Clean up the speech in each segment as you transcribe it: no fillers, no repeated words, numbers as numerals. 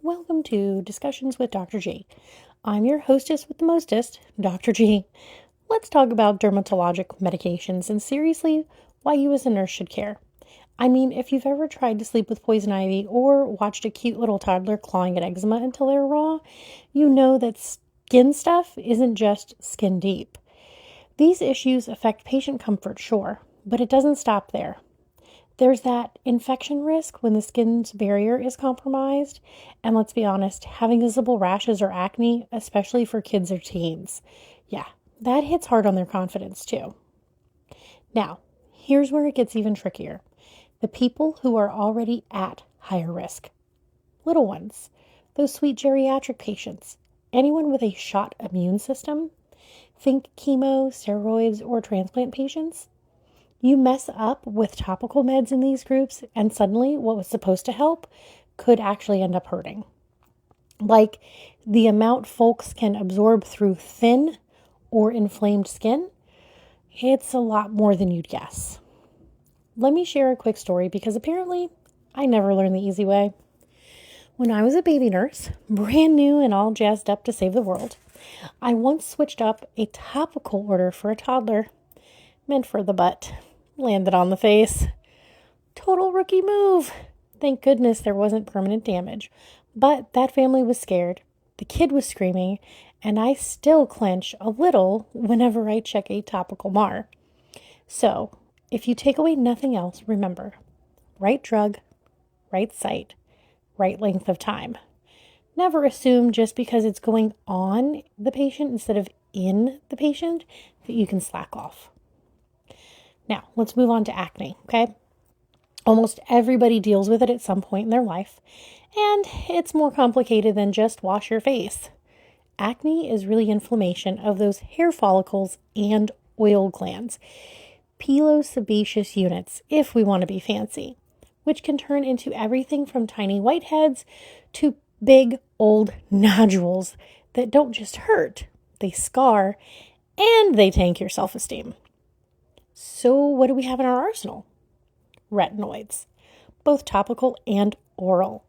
Welcome to Discussions with Dr. G. I'm your hostess with the mostest, Dr. G. Let's talk about dermatologic medications and seriously, why you as a nurse should care. I mean, if you've ever tried to sleep with poison ivy or watched a cute little toddler clawing at eczema until they're raw, you know that skin stuff isn't just skin deep. These issues affect patient comfort, sure, but it doesn't stop there. There's that infection risk when the skin's barrier is compromised. And let's be honest, having visible rashes or acne, especially for kids or teens, that hits hard on their confidence too. Now, here's where it gets even trickier. The people who are already at higher risk. Little ones, those sweet geriatric patients, anyone with a shot immune system. Think chemo, steroids, or transplant patients. You mess up with topical meds in these groups, and suddenly what was supposed to help could actually end up hurting. Like the amount folks can absorb through thin or inflamed skin, it's a lot more than you'd guess. Let me share a quick story because apparently I never learned the easy way. When I was a baby nurse, brand new and all jazzed up to save the world, I once switched up a topical order for a toddler, meant for the butt. Landed on the face. Total rookie move. Thank goodness there wasn't permanent damage. But that family was scared. The kid was screaming, and I still clench a little whenever I check a topical MAR. So, if you take away nothing else, remember, right drug, right site, right length of time. Never assume just because it's going on the patient instead of in the patient that you can slack off. Now, let's move on to acne, okay? Almost everybody deals with it at some point in their life, and it's more complicated than just wash your face. Acne is really inflammation of those hair follicles and oil glands, pilosebaceous units, if we want to be fancy, which can turn into everything from tiny whiteheads to big old nodules that don't just hurt, they scar, and they tank your self-esteem. So what do we have in our arsenal? Retinoids, both topical and oral.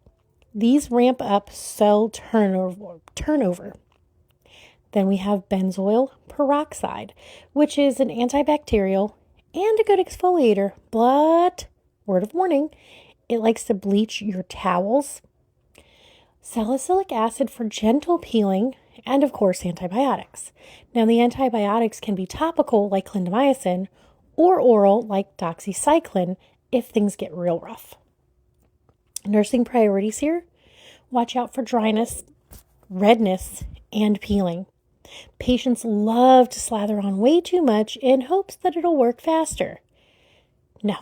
These ramp up cell turnover. Then we have benzoyl peroxide, which is an antibacterial and a good exfoliator, but, word of warning, it likes to bleach your towels. Salicylic acid for gentle peeling, and of course antibiotics. Now the antibiotics can be topical like clindamycin, or oral like doxycycline if things get real rough. Nursing priorities here: watch out for dryness, redness, and peeling. Patients love to slather on way too much in hopes that it'll work faster. No.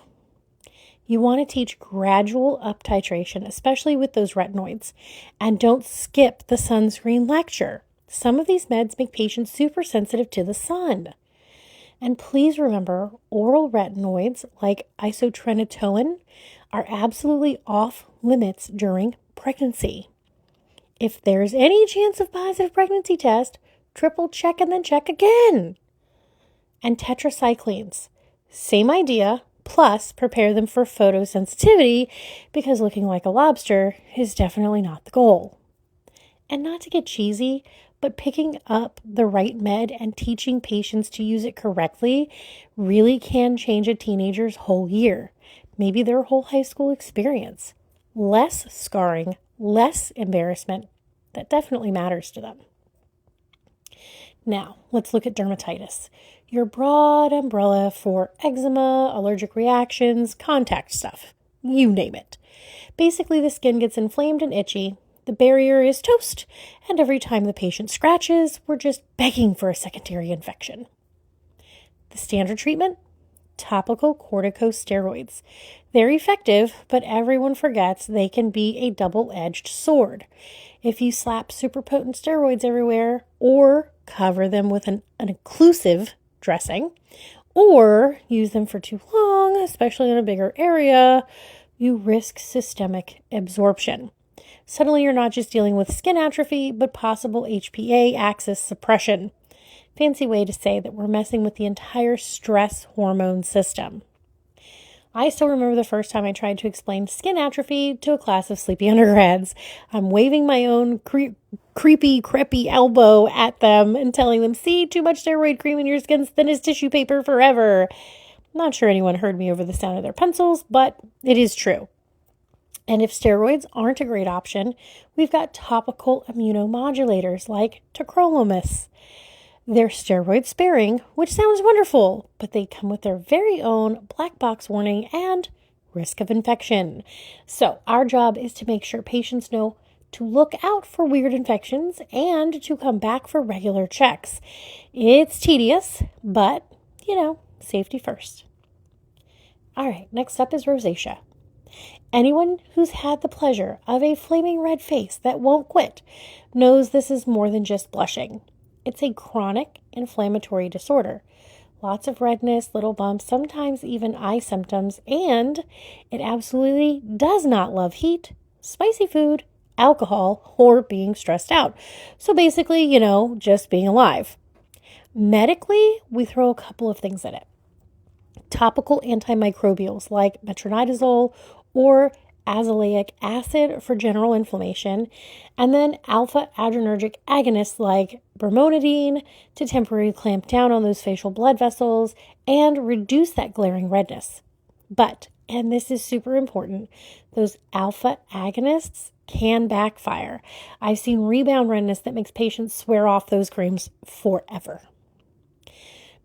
You want to teach gradual up titration, especially with those retinoids. And don't skip the sunscreen lecture. Some of these meds make patients super sensitive to the sun. And please remember, oral retinoids like isotretinoin are absolutely off limits during pregnancy. If there's any chance of positive pregnancy test, triple check and then check again. And tetracyclines, same idea, plus prepare them for photosensitivity because looking like a lobster is definitely not the goal. And not to get cheesy, but picking up the right med and teaching patients to use it correctly really can change a teenager's whole year, maybe their whole high school experience. Less scarring, less embarrassment. That definitely matters to them. Now, let's look at dermatitis, your broad umbrella for eczema, allergic reactions, contact stuff, you name it. Basically, the skin gets inflamed and itchy. The barrier is toast, and every time the patient scratches, we're just begging for a secondary infection. The standard treatment? Topical corticosteroids. They're effective, but everyone forgets they can be a double-edged sword. If you slap super potent steroids everywhere, or cover them with an occlusive dressing, or use them for too long, especially in a bigger area, you risk systemic absorption. Suddenly you're not just dealing with skin atrophy, but possible HPA axis suppression. Fancy way to say that we're messing with the entire stress hormone system. I still remember the first time I tried to explain skin atrophy to a class of sleepy undergrads. I'm waving my own creepy, crepey elbow at them and telling them, see, too much steroid cream in your skin's thin as tissue paper forever. I'm not sure anyone heard me over the sound of their pencils, but it is true. And if steroids aren't a great option, we've got topical immunomodulators like tacrolimus. They're steroid sparing, which sounds wonderful, but they come with their very own black box warning and risk of infection. So our job is to make sure patients know to look out for weird infections and to come back for regular checks. It's tedious, but, safety first. All right, next up is rosacea. Anyone who's had the pleasure of a flaming red face that won't quit knows this is more than just blushing. It's a chronic inflammatory disorder. Lots of redness, little bumps, sometimes even eye symptoms, and it absolutely does not love heat, spicy food, alcohol, or being stressed out. So basically, just being alive. Medically, we throw a couple of things at it. Topical antimicrobials like metronidazole or azelaic acid for general inflammation, and then alpha adrenergic agonists like bromonidine to temporarily clamp down on those facial blood vessels and reduce that glaring redness. But, and this is super important, those alpha agonists can backfire. I've seen rebound redness that makes patients swear off those creams forever.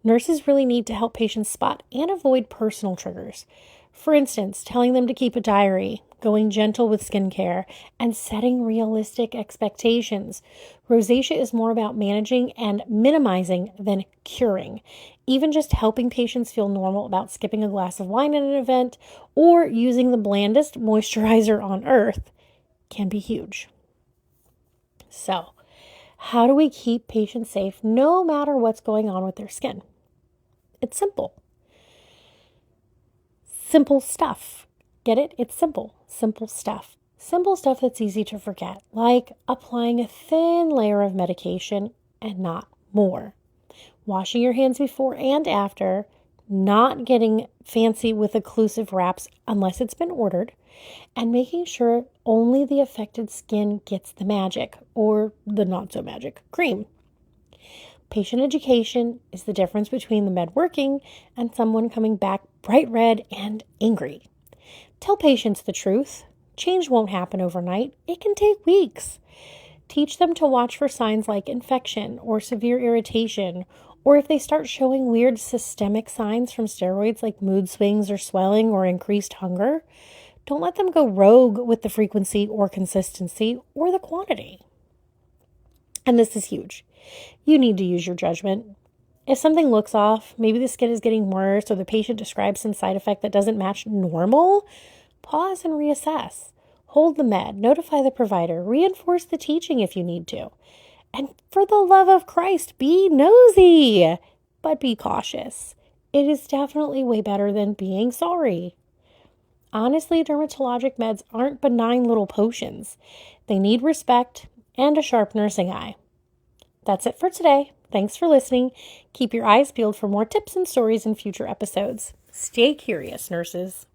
Nurses really need to help patients spot and avoid personal triggers. For instance, telling them to keep a diary, going gentle with skincare, and setting realistic expectations. Rosacea is more about managing and minimizing than curing. Even just helping patients feel normal about skipping a glass of wine at an event or using the blandest moisturizer on earth can be huge. So, how do we keep patients safe no matter what's going on with their skin? It's simple. Simple stuff. Get it? It's simple. Simple stuff. Simple stuff that's easy to forget, like applying a thin layer of medication and not more. Washing your hands before and after, not getting fancy with occlusive wraps unless it's been ordered, and making sure only the affected skin gets the magic or the not so magic cream. Patient education is the difference between the med working and someone coming back bright red and angry. Tell patients the truth. Change won't happen overnight. It can take weeks. Teach them to watch for signs like infection or severe irritation, or if they start showing weird systemic signs from steroids like mood swings or swelling or increased hunger. Don't let them go rogue with the frequency or consistency or the quantity. And this is huge. You need to use your judgment. If something looks off, maybe the skin is getting worse or the patient describes some side effect that doesn't match normal, pause and reassess. Hold the med, notify the provider, reinforce the teaching if you need to. And for the love of Christ, be nosy, but be cautious. It is definitely way better than being sorry. Honestly, dermatologic meds aren't benign little potions. They need respect and a sharp nursing eye. That's it for today. Thanks for listening. Keep your eyes peeled for more tips and stories in future episodes. Stay curious, nurses.